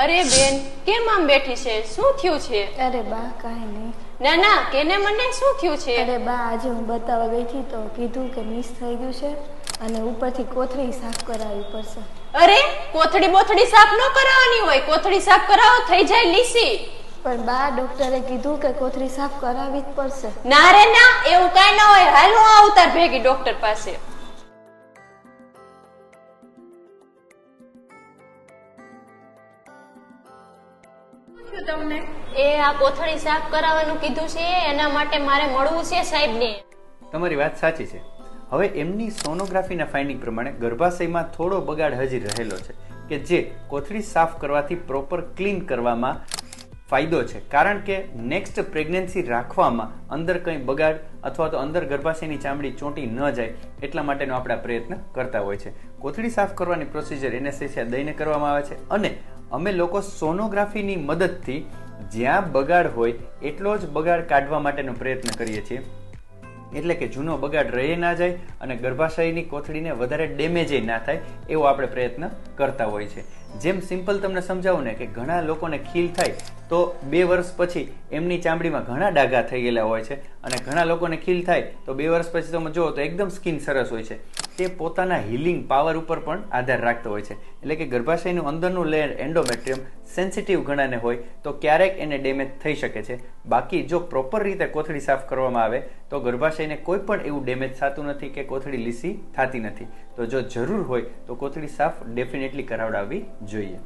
અરે બેન, કેમ આમ બેઠી છે? શું થયું છે? અરે બા કાંઈ નહીં. ના ના, કેને મને શું થયું છે? અરે બા, આજે હું બતાવવા ગઈ હતી તો કીધું કે મિસ થઈ ગયું છે અને ઉપરથી કોથળી સાફ કરાવવી પડશે. અરે, કોથળી બોથળી સાફ ન કરાવવાની હોય. કોથળી સાફ કરાવો થઈ જાય લીસી. પણ બા, ડોક્ટરે કીધું કે કોથળી સાફ કરાવવી જ પડશે. ના રે ના, એવું કાંઈ ન હોય. હાલ હું આવું તાર ભેગી ડોક્ટર પાસે. તમને આ કોથળી સાફ કરાવવાનું કીધું છે, એના માટે મારે મળવું છે સાહેબને. તમારી વાત સાચી છે. હવે એમની સોનોગ્રાફીના ફાઇન્ડિંગ પ્રમાણે ગર્ભાશયમાં થોડો બગાડ હજી રહેલો છે કે જે કોથળી સાફ કરવાથી પ્રોપર ક્લીન કરવામાં ફાયદો છે. કારણ કે નેક્સ્ટ પ્રેગ્નન્સી રાખવામાં અંદર કંઈ બગાડ અથવા તો અંદર ગર્ભાશયની ચામડી ચોંટી ન જાય એટલા માટેનો આપણે પ્રયત્ન કરતા હોય છે. કોથળી સાફ કરવાની પ્રોસિજર એનેસ્થેસિયા દઈને કરવામાં આવે છે અને અમે લોકો સોનોગ્રાફીની મદદથી જ્યાં બગાડ હોય એટલો જ બગાડ કાઢવા માટેનો પ્રયત્ન કરીએ છીએ. એટલે કે જૂનો બગાડ રહી ના જાય અને ગર્ભાશયની કોથળીને વધારે ડેમેજ ના થાય એવો આપણે પ્રયત્ન કરતા હોય છે. જેમ સિમ્પલ તમને સમજાવું ને કે ઘણા લોકોને ખીલ થાય તો 2 વર્ષ પછી એમની ચામડીમાં ઘણા ડાઘા થઈ ગયેલા હોય છે અને ઘણા લોકોને ખીલ થાય તો 2 વર્ષ પછી તમે જુઓ તો એકદમ સ્કિન સરસ હોય છે. તે પોતાના હીલિંગ પાવર ઉપર પણ આધાર રાખતો હોય છે. એટલે કે ગર્ભાશયનું અંદરનું લેયર એન્ડોમેટ્રિયમ સેન્સિટિવ ઘણાને હોય તો ક્યારેક એને ડેમેજ થઈ શકે છે. બાકી જો પ્રોપર રીતે કોથળી સાફ કરવામાં આવે તો ગર્ભાશયને કોઈ પણ એવું ડેમેજ થતું નથી કે કોથળી લીસી થતી નથી. તો જો જરૂર હોય તો કોથળી સાફ ડેફિનેટલી કરાવડાવવી જોઈએ.